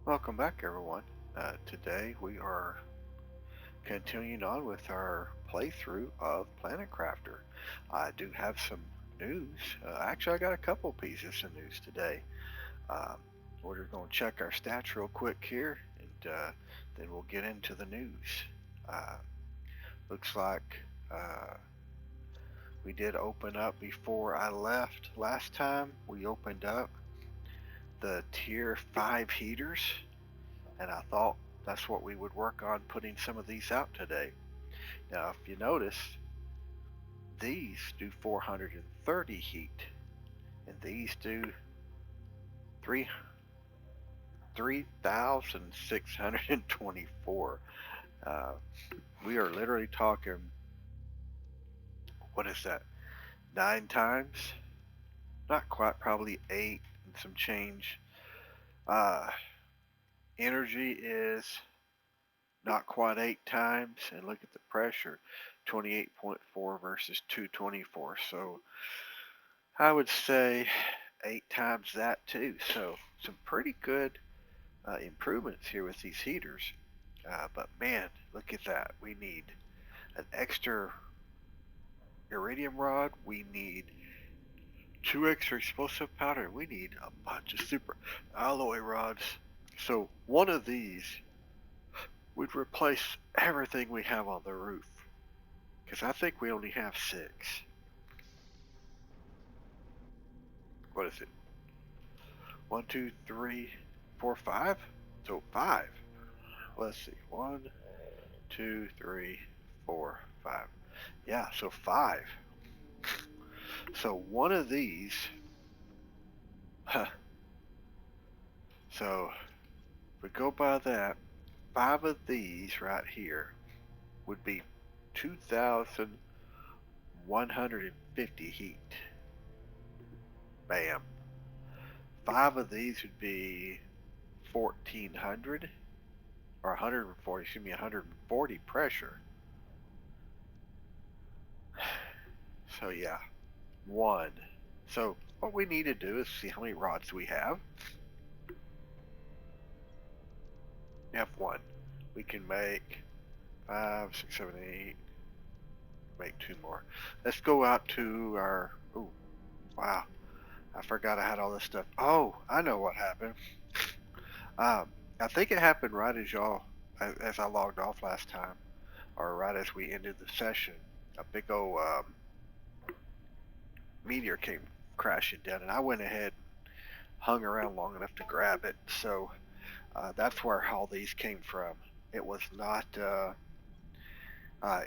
Welcome back, everyone. Today we are continuing on with our playthrough of Planet Crafter. I do have some news. Actually, I got a couple pieces of news today. Um, we're going to check our stats real quick here, and then we'll get into the news. Uh, looks like we did open up before I left last time. We opened up the Tier 5 heaters, and I thought that's what we would work on putting some of these out today. Now, if you notice, these do 430 heat, and these do 3 3,624. Uh, we are literally talking, what is that, 9 times? Not quite, probably 8 and some change. Uh, energy is not quite 8 times, and look at the pressure, 28.4 versus 224. So I would say 8 times that too. So some pretty good improvements here with these heaters. But man, look at that. We need an extra iridium rod. We need 2 extra explosive powder. We need a bunch of super alloy rods. So one of these would replace everything we have on the roof. Because I think we only have 6. What is it? 1, 2, 3, 4, 5? So 5. Let's see. 1, 2, 3, 4, 5. Yeah, so 5. So one of these, huh, so if we go by that, 5 of these right here would be 2,150 heat. Bam. 5 of these would be 1,400 or 140, excuse me, 140 pressure. So yeah, 1. So what we need to do is see how many rods we have. We have 1. We can make 5, 6, 7, 8. Make 2 more. Let's go out to our. Oh, wow! I forgot I had all this stuff. Oh, I know what happened. Um, I think it happened right as I logged off last time, or right as we ended the session. A big old meteor came crashing down, and I went ahead and hung around long enough to grab it. So that's where all these came from. It was not.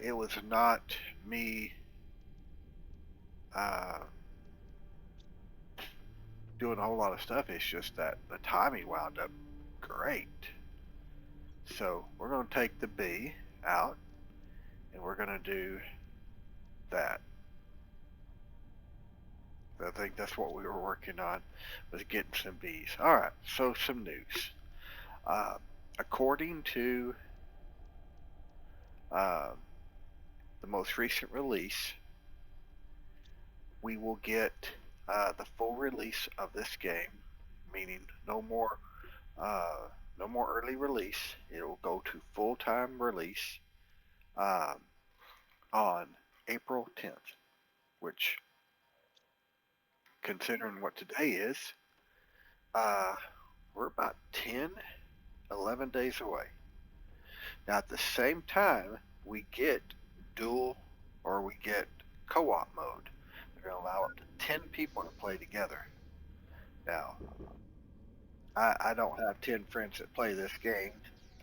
It was not me uh, doing a whole lot of stuff. It's just that the timing wound up great. So we're going to take the B out, and we're going to do that. I think that's what we were working on, was getting some B's. All right, so some news. Uh, according to uh, the most recent release, we will get the full release of this game, meaning uh, no more early release. It will go to full-time release um, on April 10th, which, considering what today is, uh, we're about 10, 11 days away. Now, at the same time, we get dual or we get co-op mode. They're going to allow up to 10 people to play together. Now, I don't have 10 friends that play this game.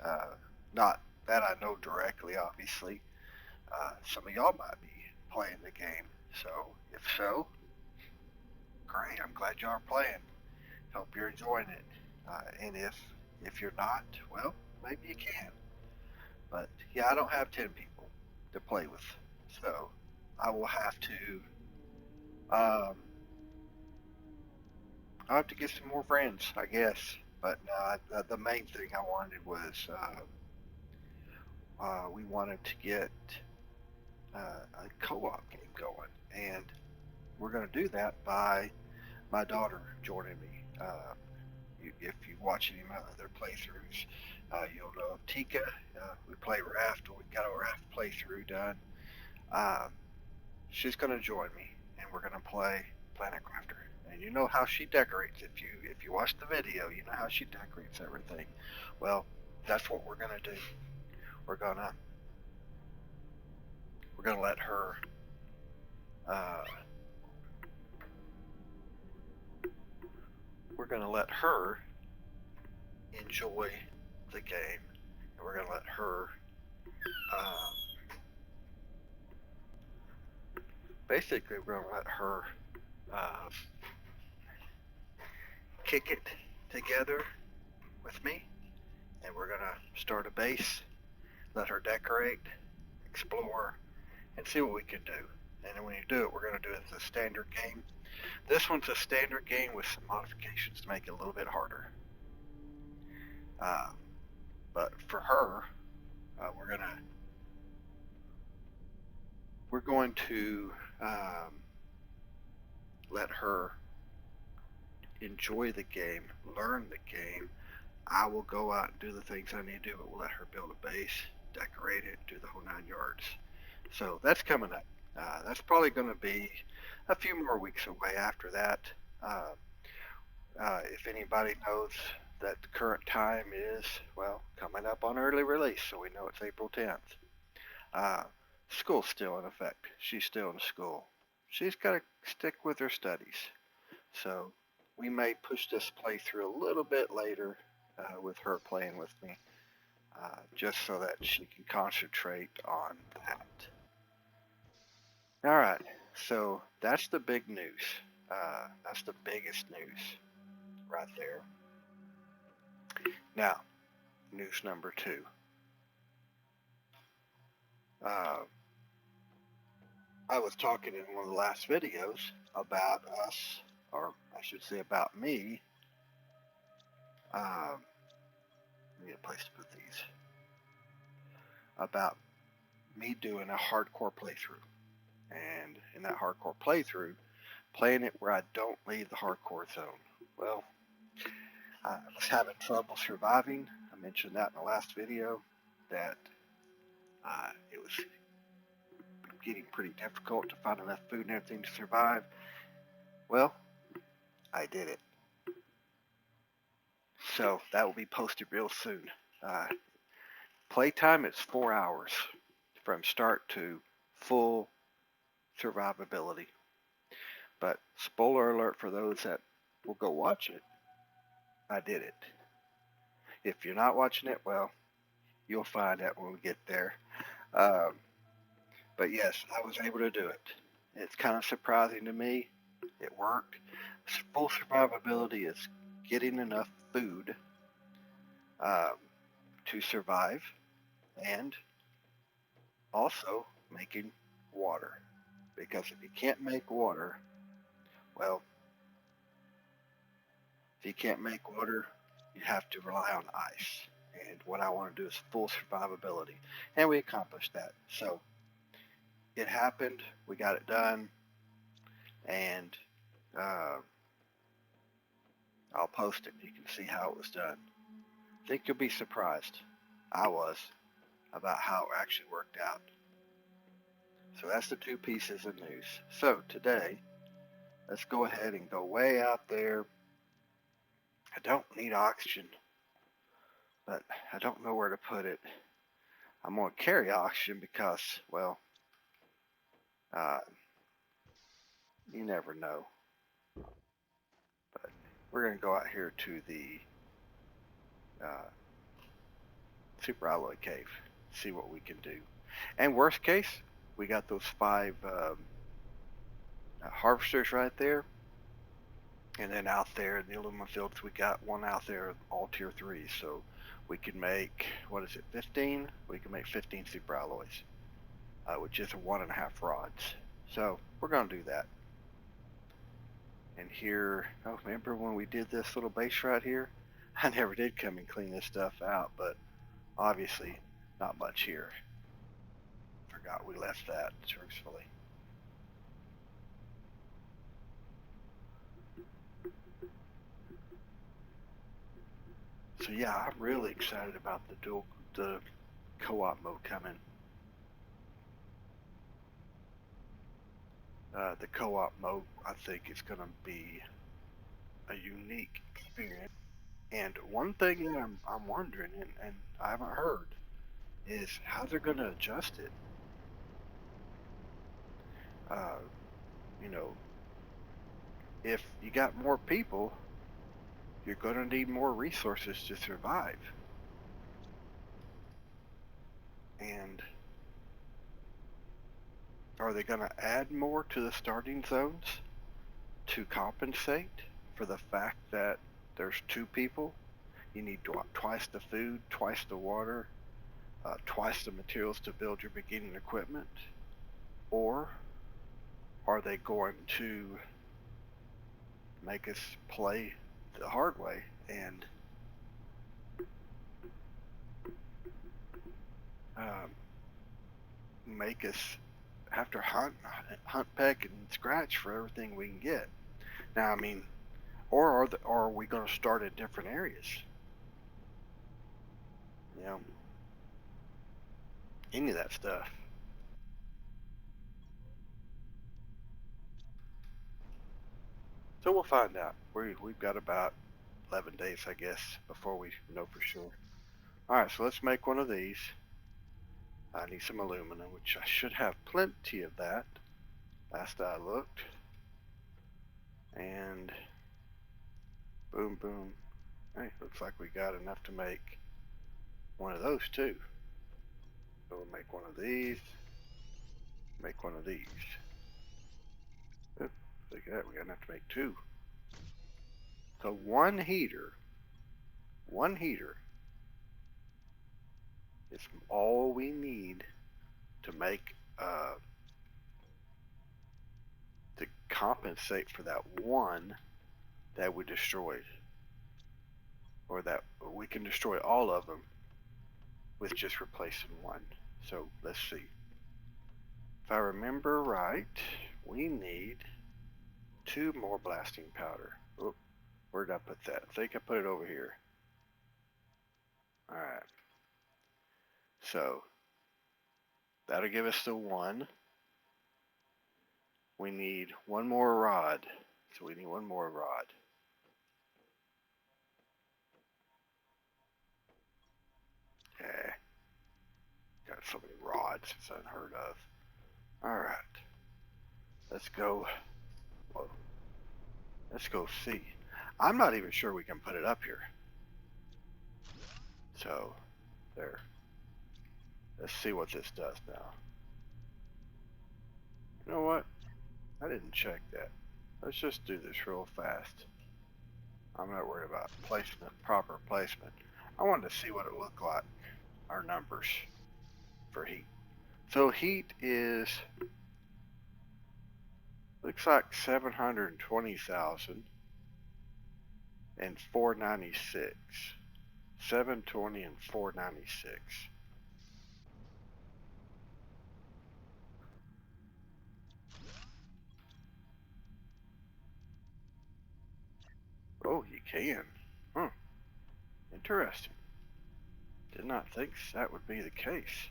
Uh, Not that I know directly, obviously. Some of y'all might be playing the game. So, if so, great. I'm glad y'all are playing. Hope you're enjoying it. And if you're not, well, maybe you can. But yeah, I don't have 10 people to play with, so I will have to. Um, I'll have to get some more friends, I guess. But no, the main thing I wanted was we wanted to get a co-op game going, and we're going to do that by my daughter joining me. If you watch any of my other playthroughs, you'll know Tika. We play Raft. We got a Raft playthrough done. Um, she's going to join me, and we're going to play Planet Crafter. And you know how she decorates. If you watch the video, you know how she decorates everything. Well, that's what we're going to do. We're gonna let her. We're gonna let her enjoy the game, and we're gonna let her. Basically, we're gonna let her kick it together with me, and we're gonna start a base, let her decorate, explore, and see what we can do. And then when you do it, we're gonna do it as a standard game. This one's a standard game with some modifications to make it a little bit harder. But for her, we're going to let her enjoy the game, learn the game. I will go out and do the things I need to do, but we'll let her build a base, decorate it, do the whole 9 yards. So that's coming up. That's probably going to be a few more weeks away after that. If anybody knows that the current time is, well, coming up on early release, so we know it's April 10th. School's still in effect. She's still in school. She's got to stick with her studies. So we may push this playthrough a little bit later with her playing with me, just so that she can concentrate on that. All right, so that's the big news. That's the biggest news right there. Now, news number 2. I was talking in one of the last videos about us, or I should say about me. Let me get a place to put these. About me doing a hardcore playthrough. And in that hardcore playthrough, playing it where I don't leave the hardcore zone. Well, I was having trouble surviving. I mentioned that in the last video, that it was getting pretty difficult to find enough food and everything to survive. Well, I did it. So that will be posted real soon. Playtime is 4 hours from start to full survivability. But spoiler alert for those that will go watch it, I did it. If you're not watching it, well, you'll find out when we get there. But yes, I was able to do it. It's kind of surprising to me. It worked. Full survivability is getting enough food to survive, and also making water. Because if you can't make water, well, if you can't make water, you have to rely on ice. And what I want to do is full survivability. And we accomplished that. So it happened. We got it done. And I'll post it. You can see how it was done. I think you'll be surprised. I was, about how it actually worked out. So that's the 2 pieces of news. So today, let's go ahead and go way out there. I don't need oxygen, but I don't know where to put it. I'm going to carry oxygen because, well, you never know. But we're going to go out here to the Super Alloy Cave, see what we can do. And worst case, we got those 5 harvesters right there. And then out there in the aluminum fields, we got one out there, all tier 3. So we can make, 15? We can make 15 super alloys, which is 1.5 rods. So we're going to do that. And here, remember when we did this little base right here? I never did come and clean this stuff out, but obviously not much here. Forgot we left that, truthfully. So yeah, I'm really excited about the co-op mode coming. The co-op mode, I think, is going to be a unique experience. And one thing that I'm wondering, and I haven't heard, is how they're going to adjust it. Uh, you know, if you got more people, you're going to need more resources to survive. And are they going to add more to the starting zones to compensate for the fact that there's 2 people? You need twice the food, twice the water, twice the materials to build your beginning equipment? Or are they going to make us play the hard way and um, make us have to hunt, peck, and scratch for everything we can get? Now, I mean, or are we going to start in different areas? You know, any of that stuff. So we'll find out. We've got about 11 days, I guess, before we know for sure. All right, so let's make one of these. I need some aluminum, which I should have plenty of that last I looked. And boom, boom. Hey, looks like we got enough to make one of those too. So we'll make one of these, make one of these. Oop, look at that, we got enough to make 2. So one heater is all we need to make, to compensate for that one that we destroyed. Or that we can destroy all of them with just replacing one. So let's see. If I remember right, we need 2 more blasting powder. Oop, where did I put that? I think I put it over here. Alright. So that'll give us the 1. We need 1 more rod. So we need 1 more rod. Okay. Got so many rods it's unheard of. Alright. Let's go. Whoa. Let's go see. I'm not even sure we can put it up here. So, there. Let's see what this does now. You know what? I didn't check that. Let's just do this real fast. I'm not worried about placement, proper placement. I wanted to see what it looked like, our numbers for heat. So heat is, looks like 720,000 and 496. 720 and 496. Oh, you can. Huh. Interesting. Did not think that would be the case.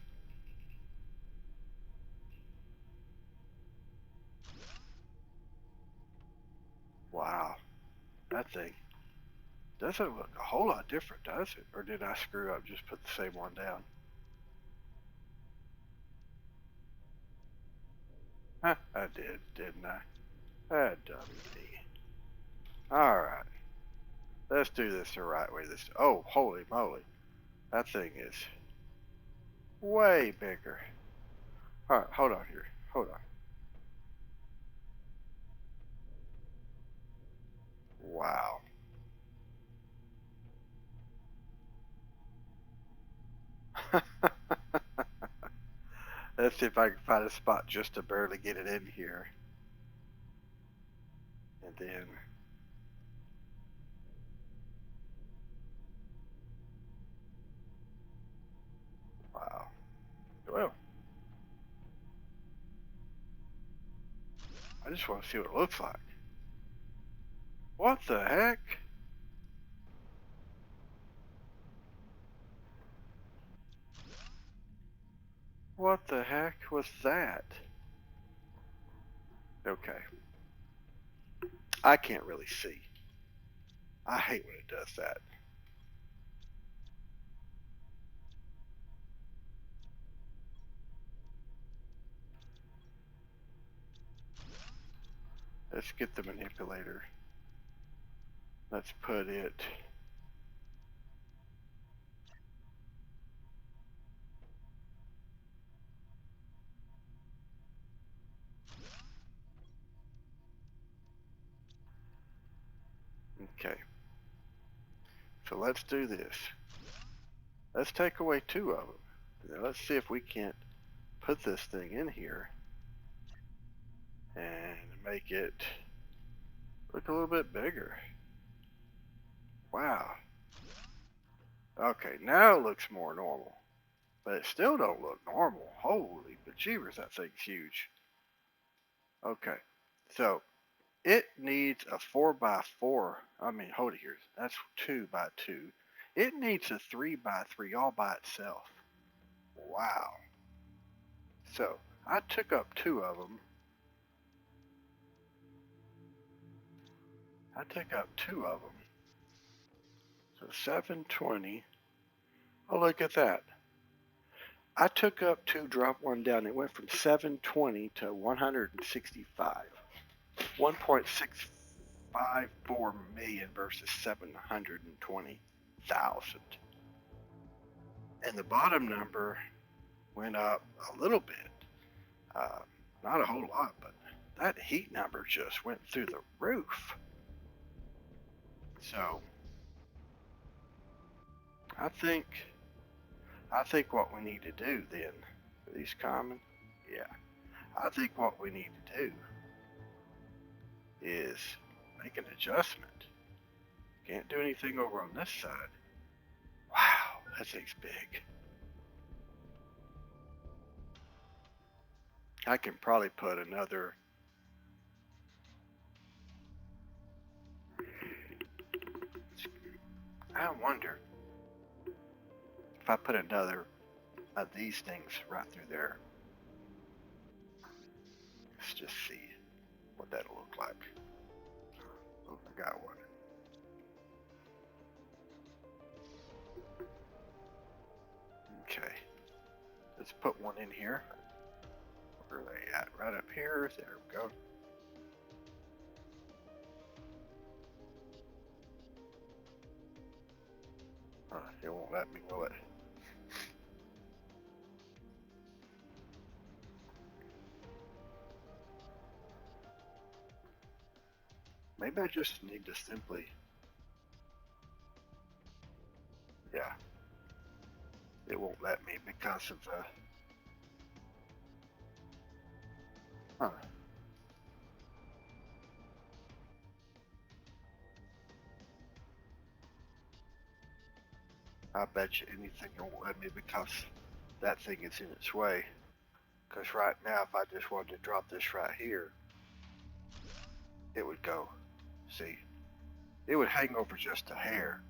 Wow. That thing doesn't look a whole lot different, does it? Or did I screw up, just put the same one down? Huh, I did, didn't I? Ah, dummy me. Alright. Let's do this the right way this. Oh, holy moly. That thing is way bigger. Alright, hold on here. Hold on. Wow. Let's see if I can find a spot just to barely get it in here. And then. Wow. Well, I just want to see what it looks like. What the heck? What the heck was that? Okay. I can't really see. I hate when it does that. Let's get the manipulator. Let's put it. Okay. So let's do this. Let's take away 2 of them. Now let's see if we can't put this thing in here and make it look a little bit bigger. Wow. Okay, now it looks more normal. But it still don't look normal. Holy bejeebers, that thing's huge. Okay, so it needs a 4x4. I mean, hold it here. That's 2x2. It needs a 3x3 all by itself. Wow. So I took up 2 of them. I took up 2 of them. So 720. Oh, look at that. I took up 2, dropped 1 down. It went from 720 to 165. 1.654 million versus 720,000. And the bottom number went up a little bit. Not a whole lot, but that heat number just went through the roof. So I think what we need to do then, are these common? Yeah. I think what we need to do is make an adjustment. Can't do anything over on this side. Wow, that thing's big. I can probably put another. I wonder if I put another of these things right through there. Let's just see what that'll look like. Oh, I got one. Okay. Let's put one in here. Where are they at? Right up here. There we go. It won't let me, will it? Maybe I just need to simply. Yeah. It won't let me because of the. Huh. I bet you anything it won't let me because that thing is in its way. Because right now, if I just wanted to drop this right here, it would go. See? It would hang over just a hair.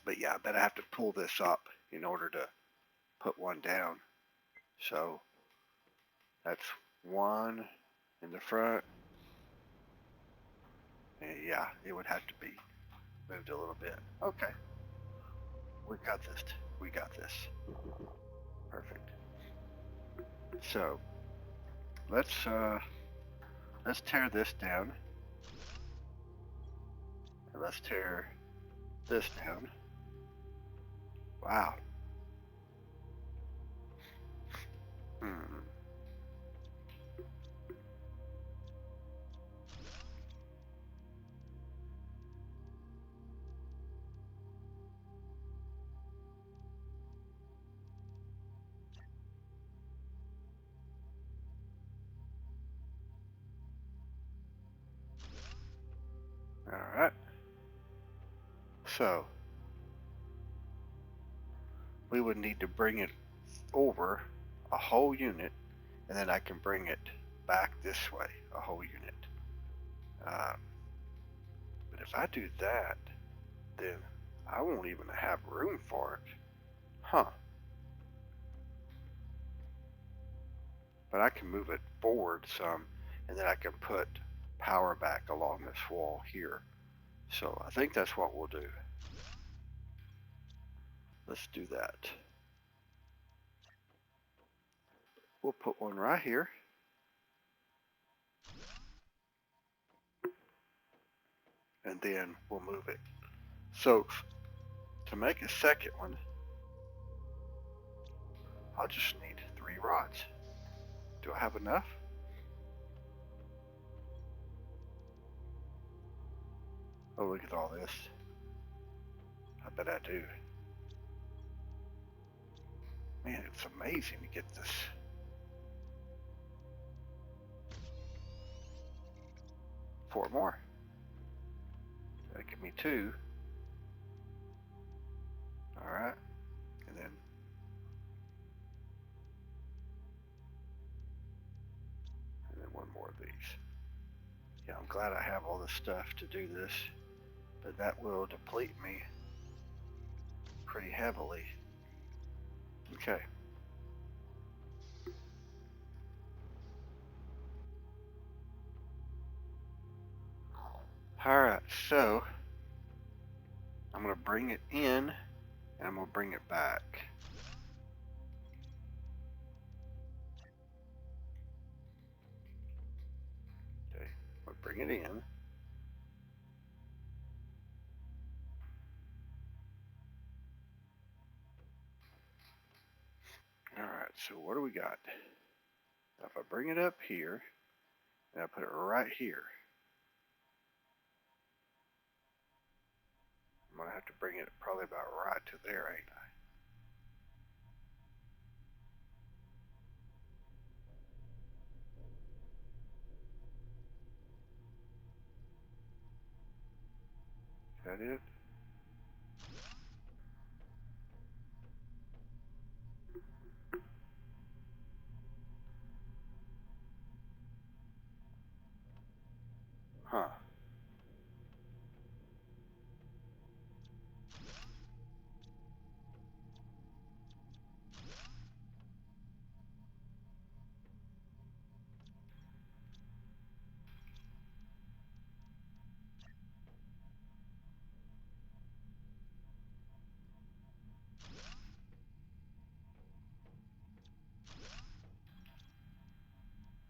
But yeah, I bet I have to pull this up in order to put one down. So that's one in the front. And yeah, it would have to be moved a little bit. Okay. We got this. We got this. Perfect. So let's tear this down. And let's tear this down. Wow. Alright. So we would need to bring it over a whole unit, and then I can bring it back this way, a whole unit. But if I do that, then I won't even have room for it. Huh. But I can move it forward some, and then I can put power back along this wall here. So I think that's what we'll do. Let's do that. We'll put one right here. And then we'll move it. So to make a second one, I'll just need 3 rods. Do I have enough? Oh, look at all this. I bet I do. Man, it's amazing to get this. Four more. That'll give me 2. Alright. And then one more of these. Yeah, I'm glad I have all this stuff to do this, but that will deplete me pretty heavily. Okay. Alright, so I'm going to bring it in and I'm going to bring it back. Okay, I'm going to bring it in. Alright, so what do we got? If I bring it up here, and I put it right here, I'm going to have to bring it probably about right to there, ain't I? Is that it? Huh.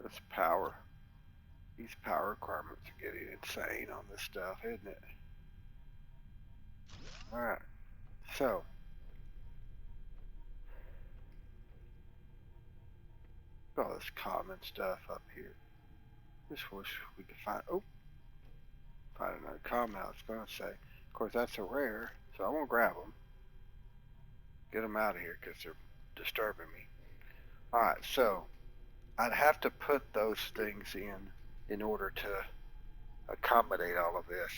That's power. These power requirements are getting insane on this stuff, isn't it? Alright, so all this common stuff up here. Just wish we could find another comment I was going to say. Of course, that's a rare, so I won't grab them. Get them out of here because they're disturbing me. Alright, so I'd have to put those things in order to accommodate all of this.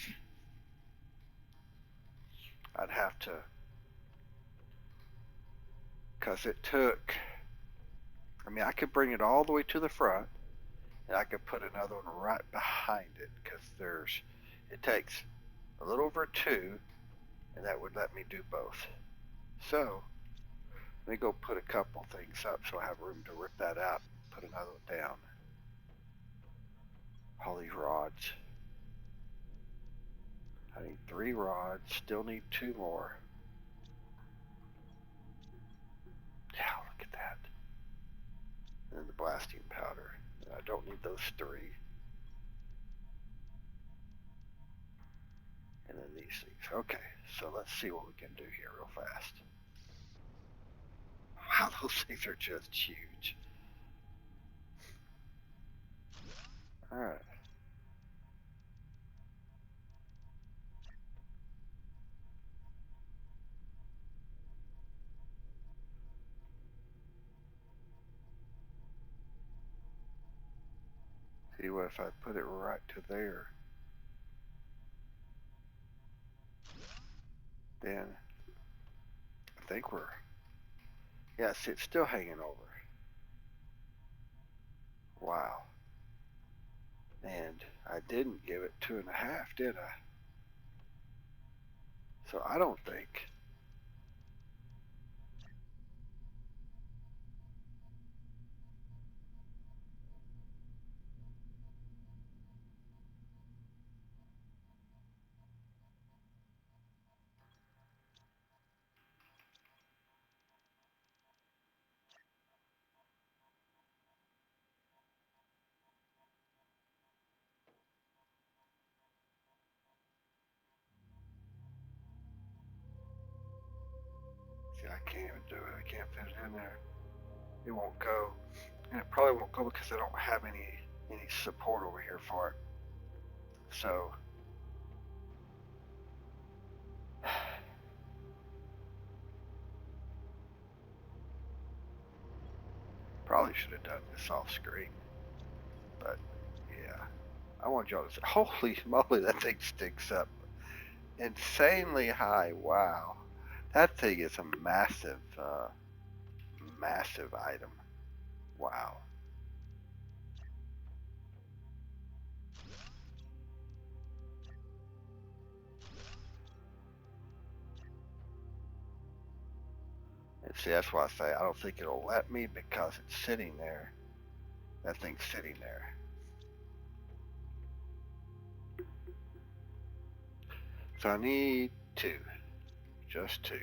I'd have to, because it took, I could bring it all the way to the front, and I could put another one right behind it, because it takes a little over 2, and that would let me do both. So, let me go put a couple things up so I have room to rip that out, put another one down. All these rods. I need 3 rods, still need 2 more. Yeah, look at that. And then the blasting powder. I don't need those 3. And then these things. Okay, so let's see what we can do here real fast. Wow, those things are just huge. Alright. See what if I put it right to there? Then I think we're, yeah, see, it's still hanging over. Wow. And I didn't give it 2.5, did I? So I don't think can't even do it. I can't fit it in there. It won't go. And it probably won't go because I don't have any support over here for it. So probably should have done this off screen. But yeah. I want y'all to say, holy moly, that thing sticks up insanely high. Wow. That thing is a massive, massive item. Wow. And see, that's why I say I don't think it'll let me because it's sitting there. That thing's sitting there. So I need two. Just two.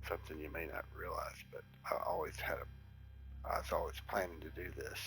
Something you may not realize, but I was always planning to do this.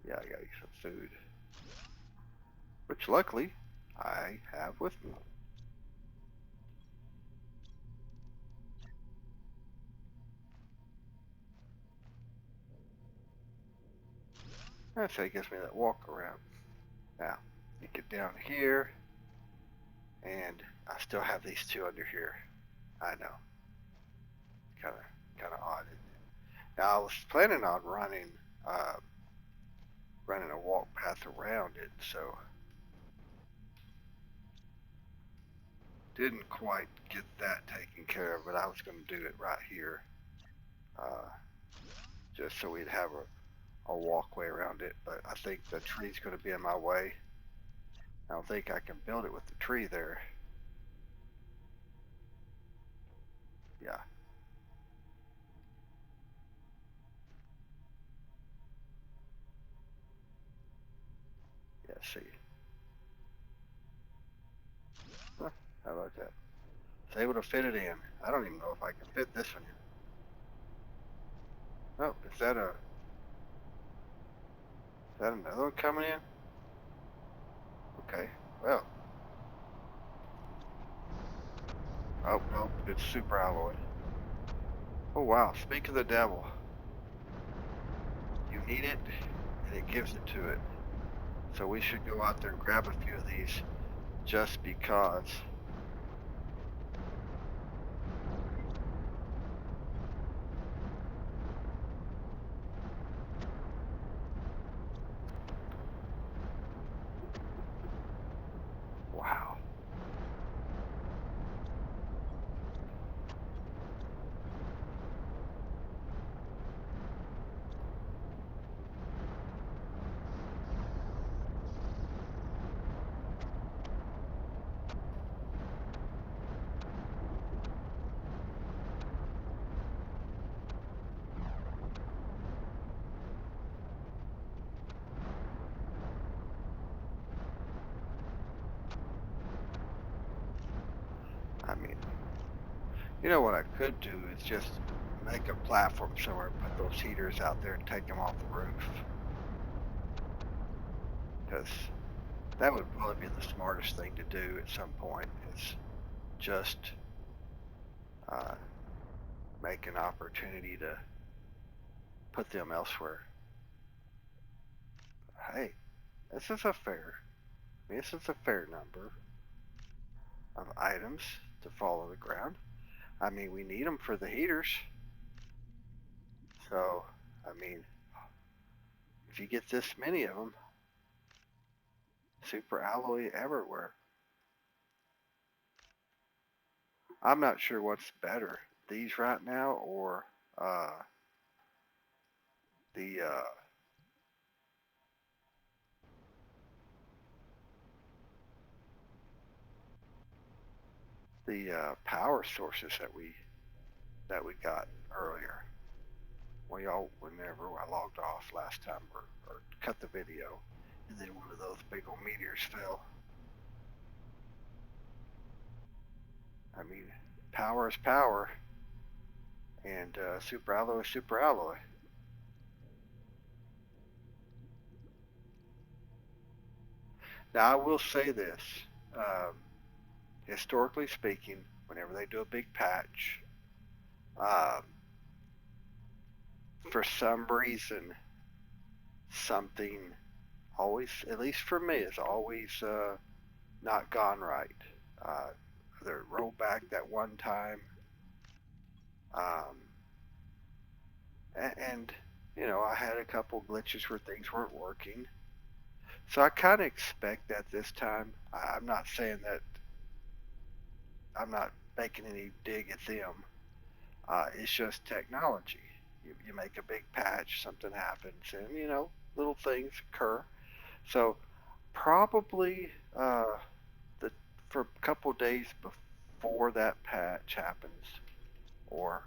Yeah, I gotta get some food. Which luckily, I have with me. That's how it gives me that walk around. Now, you get down here, and I still have these two under here. I know. Kind of odd. Now, I was planning on uh, running a walk path around it, so didn't quite get that taken care of, but I was going to do it right here, uh, just so we'd have a walkway around it. But I think the tree's going to be in my way. I don't think I can build it with the tree there. Yeah. Yeah, see. Huh, how about that? It's able to fit it in. I don't even know if I can fit this one in. Oh, is that another one coming in? Okay, well. Oh, no, it's super alloy. Oh, wow, speak of the devil. You need it, and it gives it to it. So we should go out there and grab a few of these just because. Wow. I mean, you know what I could do is just make a platform somewhere, put those heaters out there and take them off the roof. Because that would probably be the smartest thing to do at some point is just uh, make an opportunity to put them elsewhere. Hey, this is a fair number of items to follow the ground. I mean, we need them for the heaters. So, I mean, if you get this many of them, super alloy everywhere. I'm not sure what's better, these right now or uh, the the power sources that we got earlier. Whenever I logged off last time or cut the video, and then one of those big old meteors fell. I mean, power is power, and super alloy is super alloy. Now, I will say this. Historically speaking, whenever they do a big patch, um, for some reason, something always, at least for me, is always not gone right. They rolled back that one time, um, and I had a couple glitches where things weren't working. So I kind of expect that this time. I'm not saying that I'm not making any dig at them. It's just technology. You make a big patch, something happens, and little things occur. So probably the for a couple days before that patch happens, or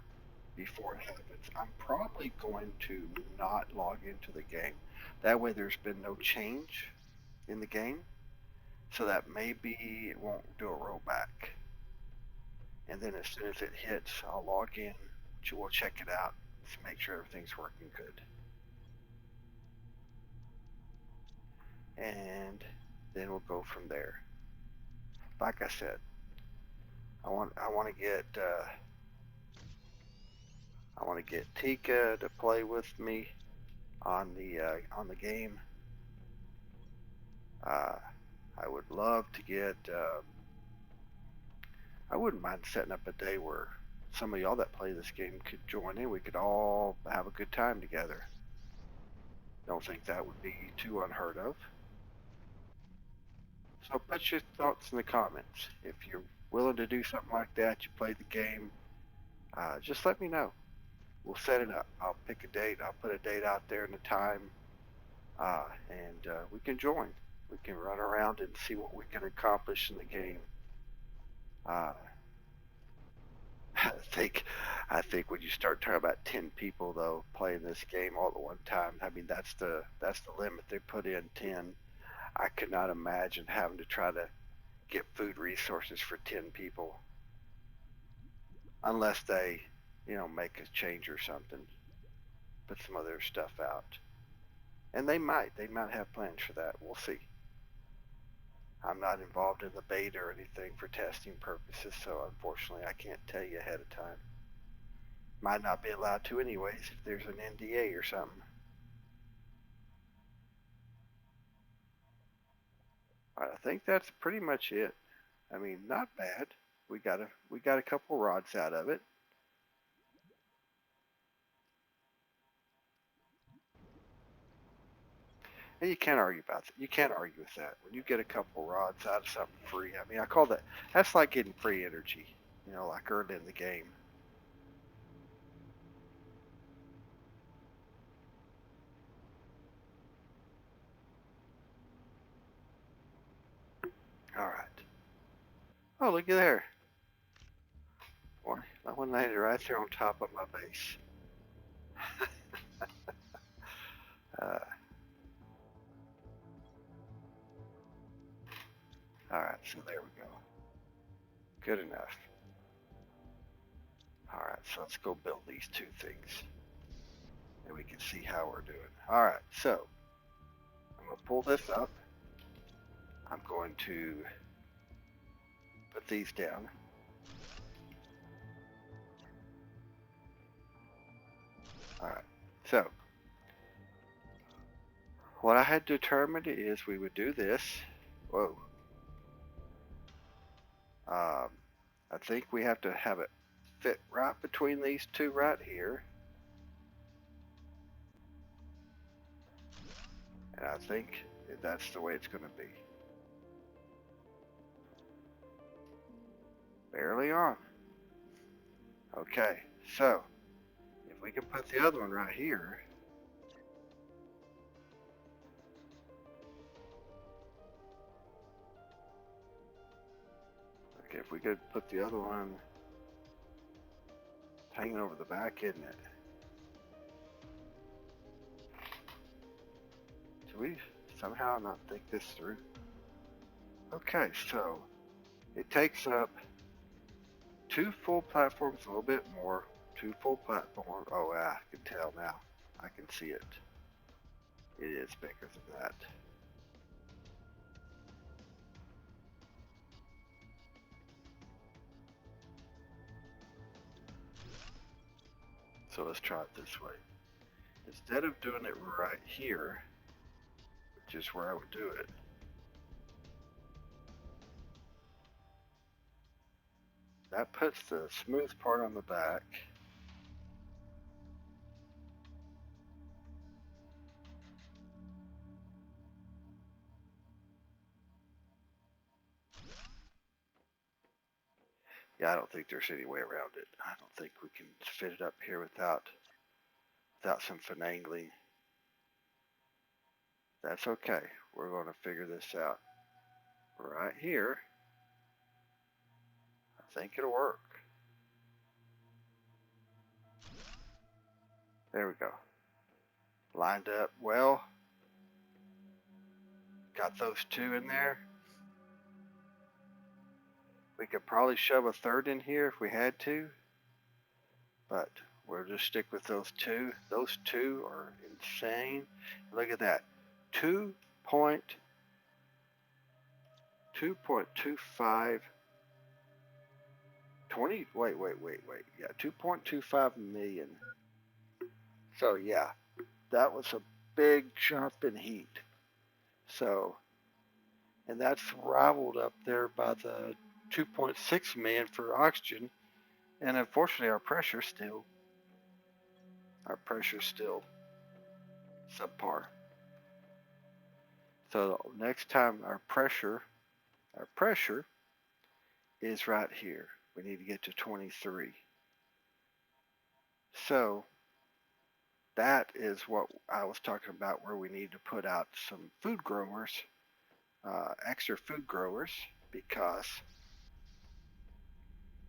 before it happens, I'm probably going to not log into the game. That way, there's been no change in the game, so that maybe it won't do a rollback. And then as soon as it hits, I'll log in. We'll check it out to make sure everything's working good. And then we'll go from there. Like I said, I want to get Tika to play with me on the game. I would love to get. I wouldn't mind setting up a day where some of y'all that play this game could join in. We could all have a good time together. Don't think that would be too unheard of. So put your thoughts in the comments. If you're willing to do something like that, you play the game, just let me know. We'll set it up. I'll pick a date. I'll put a date out there and a time, and we can join. We can run around and see what we can accomplish in the game. I think when you start talking about 10 people though playing this game all at one time, I mean that's the limit. They put in 10. I could not imagine having to try to get food resources for 10 people unless they, make a change or something, put some other stuff out. And they might have plans for that. We'll see. I'm not involved in the beta or anything for testing purposes, so unfortunately I can't tell you ahead of time. Might not be allowed to anyways if there's an NDA or something. Alright, I think that's pretty much it. I mean, not bad. We got a couple rods out of it. And you can't argue about that. You can't argue with that. When you get a couple rods out of something free, I mean, I call that's like getting free energy, like early in the game. All right. Oh, look at there. That one landed right there on top of my base. All right, so there we go. Good enough. All right, so let's go build these two things. And we can see how we're doing. All right, so I'm going to pull this up. I'm going to put these down. All right, so what I had determined is we would do this. Whoa. I think we have to have it fit right between these two right here. And I think that's the way it's going to be. Barely on. Okay, so if we can put the other one right here. Okay, if we could put the other one hanging over the back, isn't it? Did we somehow not think this through? Okay, so it takes up 2 full platforms, a little bit more. 2 full platforms. Oh, yeah, I can tell now. I can see it. It is bigger than that. So let's try it this way. Instead of doing it right here, which is where I would do it, that puts the smooth part on the back. Yeah, I don't think there's any way around it. I don't think we can fit it up here without some finagling. That's okay. We're going to figure this out. Right here, I think it'll work. There we go. Lined up well. Got those 2 in there. We could probably shove a third in here if we had to, but we'll just stick with those 2. Those 2 are insane. Look at that. 2.25 20 wait. Yeah, 2.25 million. So yeah, that was a big jump in heat. So, and that's rivaled up there by the 2.6 million for oxygen. And unfortunately our pressure's still subpar. So next time our pressure is right here. We need to get to 23. So that is what I was talking about, where we need to put out some food growers, extra food growers, because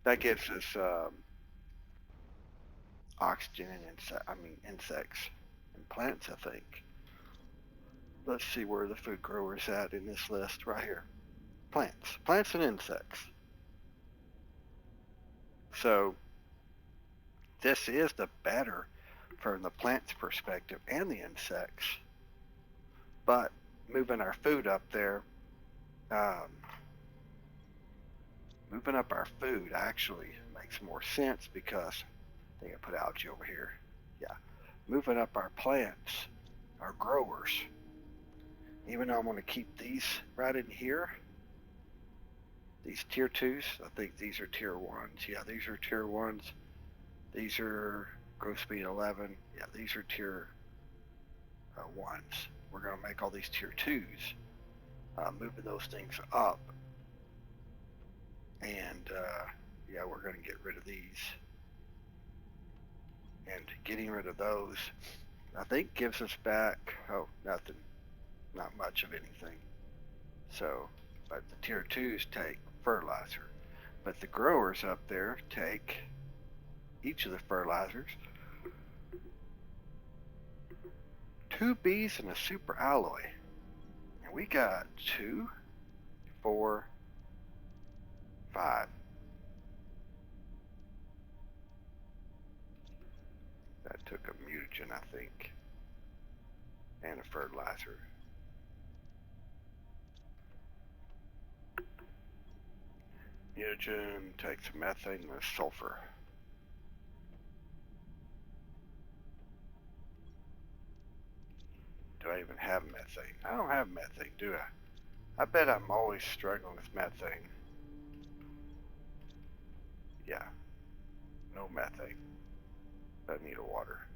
that gives us oxygen and insects and plants, I think. Let's see where the food growers at in this list right here. Plants and insects. So this is the better from the plant's perspective and the insects. But moving our food up there, moving up our food actually makes more sense, because I think I put algae over here. Yeah, moving up our plants, our growers. Even though I'm going to keep these right in here, these tier 2s, I think these are tier 1s. Yeah, these are tier 1s. These are growth speed 11. Yeah, these are tier 1s. We're going to make all these tier 2s, moving those things up. And yeah, we're going to get rid of these. And getting rid of those, I think, gives us back, nothing. Not much of anything. So, but the tier 2s take fertilizer. But the growers up there take each of the fertilizers, 2 Bs and a super alloy. And we got 2, 4, 5. That took a mutagen, I think, and a fertilizer. Mutagen takes methane and sulfur. Do I even have methane? I don't have methane, do I? I bet I'm always struggling with methane. Yeah, no methane. Doesn't need a water.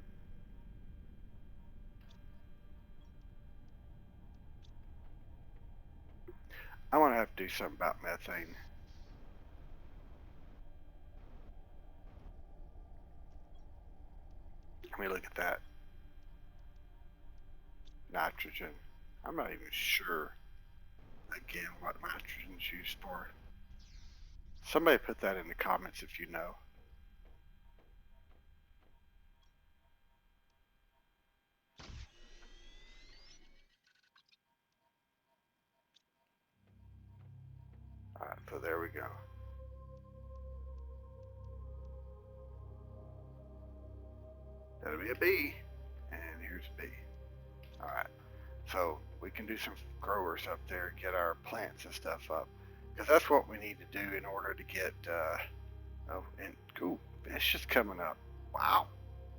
I'm gonna have to do something about methane. Let me look at that. Nitrogen. I'm not even sure, again, what nitrogen's used for. Somebody put that in the comments if you know. Alright, so there we go. That'll be a B. And here's B. Alright. So we can do some growers up there, get our plants and stuff up. Because that's what we need to do in order to get, oh, and ooh, fish is coming up. Wow.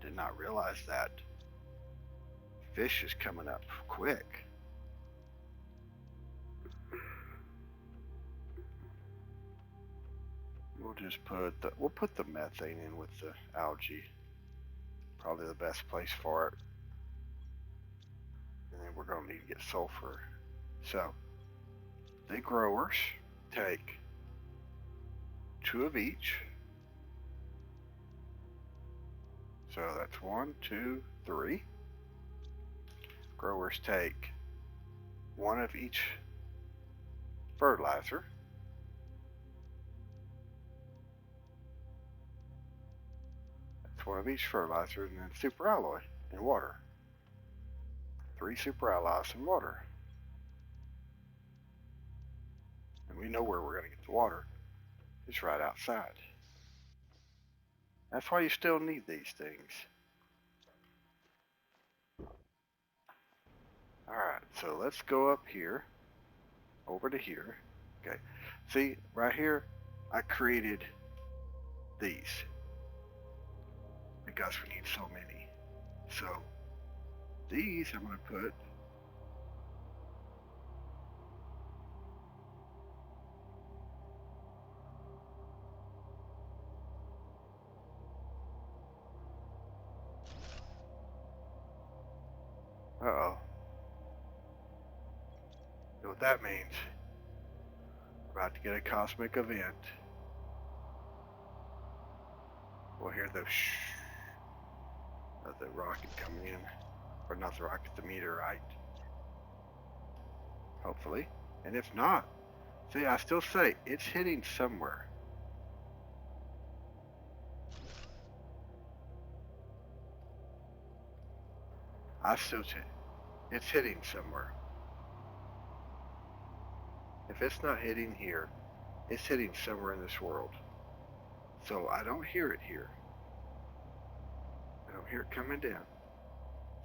Did not realize that. Fish is coming up quick. We'll just put the methane in with the algae. Probably the best place for it. And then we're going to need to get sulfur. So, the growers take 2 of each. So that's 1, 2, 3. Growers take 1 of each fertilizer. That's 1 of each fertilizer, and then superalloy and water. 3 superalloys and water. And we know where we're going to get the water. It's right outside. That's why you still need these things. Alright, so let's go up here, over to here. Okay, see, right here, I created these because we need so many. So, these I'm going to put uh-oh. You know what that means? We're about to get a cosmic event. We'll hear the shh of the rocket coming in. Or not the rocket, the meteorite. Hopefully. And if not, see, I still say it's hitting somewhere. I still say it's hitting somewhere. If it's not hitting here, it's hitting somewhere in this world. So I don't hear it here. I don't hear it coming down.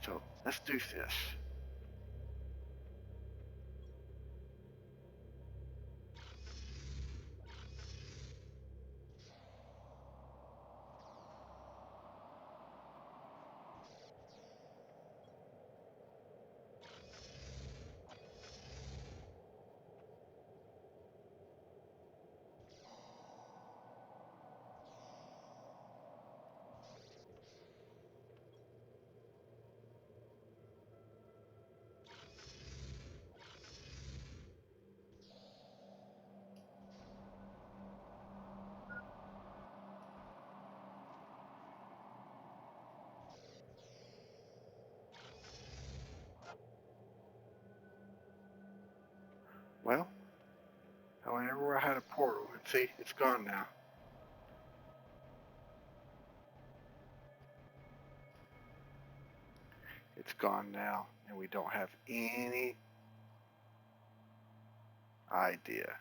So let's do this. Well, however, I had a portal, and see, it's gone now. It's gone now, and we don't have any idea.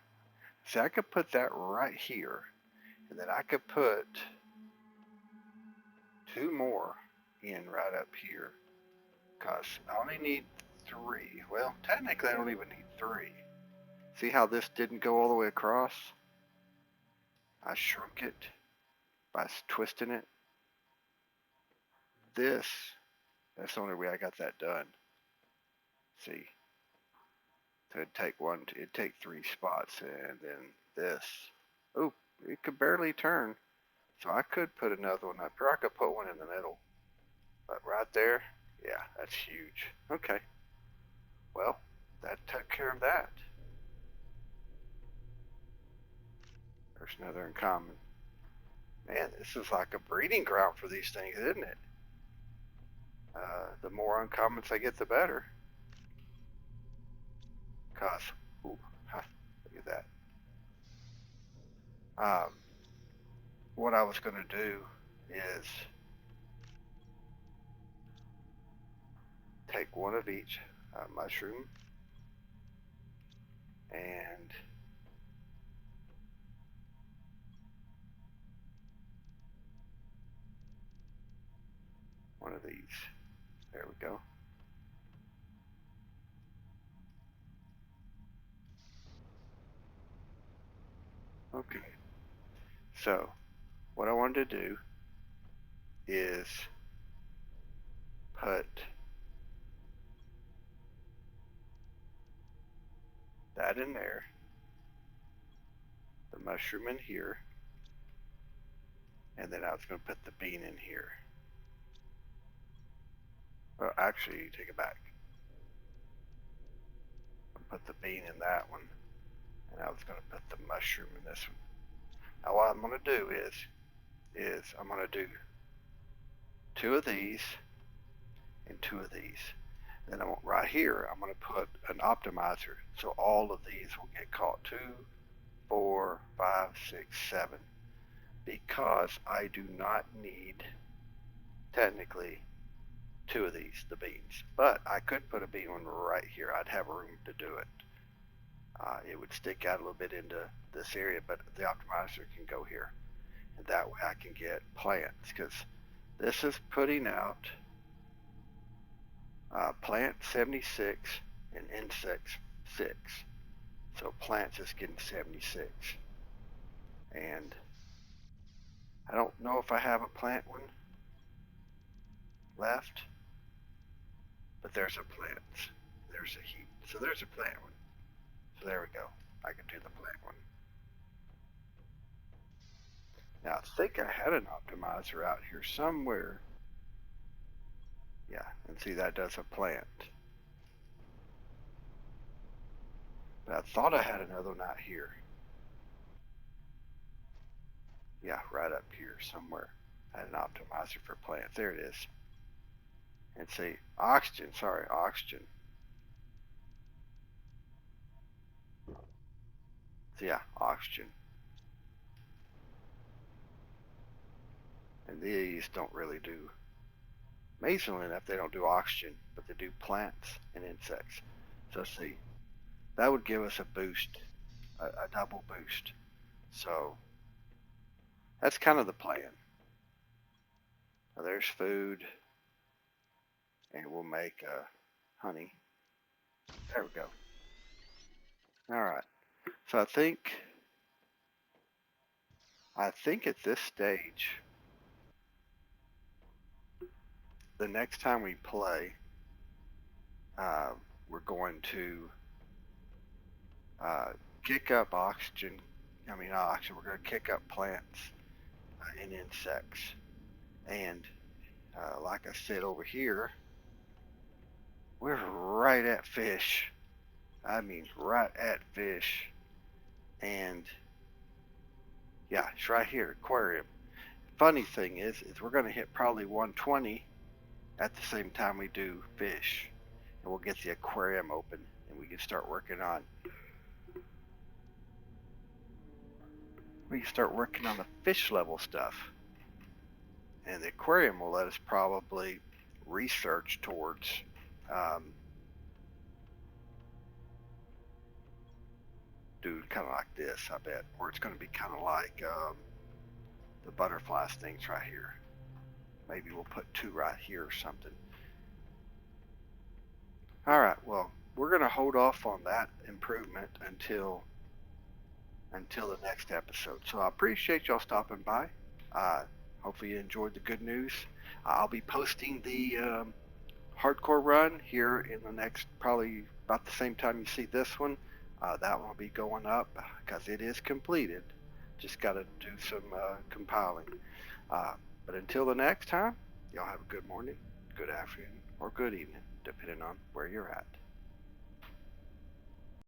See, I could put that right here, and then I could put 2 more in right up here, because I only need 3. Well, technically I don't even need 3. See how this didn't go all the way across? I shrunk it by twisting it. That's the only way I got that done. See? So it'd take 3 spots, and then this. Oh, it could barely turn. So I could put another one up here. I could put one in the middle. But right there, yeah, that's huge. Okay. Well, that took care of that. There's another uncommon. Man, this is like a breeding ground for these things, isn't it? The more uncommons I get, the better. Cause, ooh, look at that. Um, what I was going to do is take one of each mushroom and one of these. There we go. Okay. So what I wanted to do is put that in there, the mushroom in here, and then I was going to put the bean in here. Well, actually, take it back. I'll put the bean in that one, and I was going to put the mushroom in this one. Now what I'm going to do is I'm going to do 2 of these and 2 of these. Then I want right here, I'm going to put an optimizer, so all of these will get caught. 2, 4, 5, 6, 7, because I do not need technically 2 of these, the beans, but I could put a bean one right here. I'd have room to do it. It would stick out a little bit into this area, but the optimizer can go here, and that way I can get plants, because this is putting out plant 76 and insects 6. So plants is getting 76. And I don't know if I have a plant one left, but there's a plant. There's a heat. So there's a plant one. So there we go. I can do the plant one. Now I think I had an optimizer out here somewhere. Yeah, and see that does a plant. But I thought I had another one out here. Yeah, right up here somewhere. I had an optimizer for plants. There it is. And see, oxygen, sorry, oxygen. So yeah, oxygen. And these don't really do, amazingly enough, they don't do oxygen, but they do plants and insects. So see, that would give us a boost, a double boost. So that's kind of the plan. Now there's food, and we'll make honey. There we go. All right. So I think at this stage, the next time we play, we're going to kick up oxygen. I mean, not oxygen. We're going to kick up plants and insects. And like I said over here, we're right at fish. I mean, right at fish. And yeah, it's right here, aquarium. Funny thing is we're going to hit probably 120 at the same time we do fish. And we'll get the aquarium open and we can start working on the fish level stuff. And the aquarium will let us probably research towards do kind of like this, I bet, or it's going to be kind of like the butterfly things right here. Maybe we'll put 2 right here or something. All right, well, we're going to hold off on that improvement until the next episode. So I appreciate y'all stopping by. Hopefully you enjoyed the good news. I'll be posting the hardcore run here in the next, probably about the same time you see this one. That one will be going up because it is completed. Just got to do some compiling. But until the next time, y'all have a good morning, good afternoon, or good evening, depending on where you're at.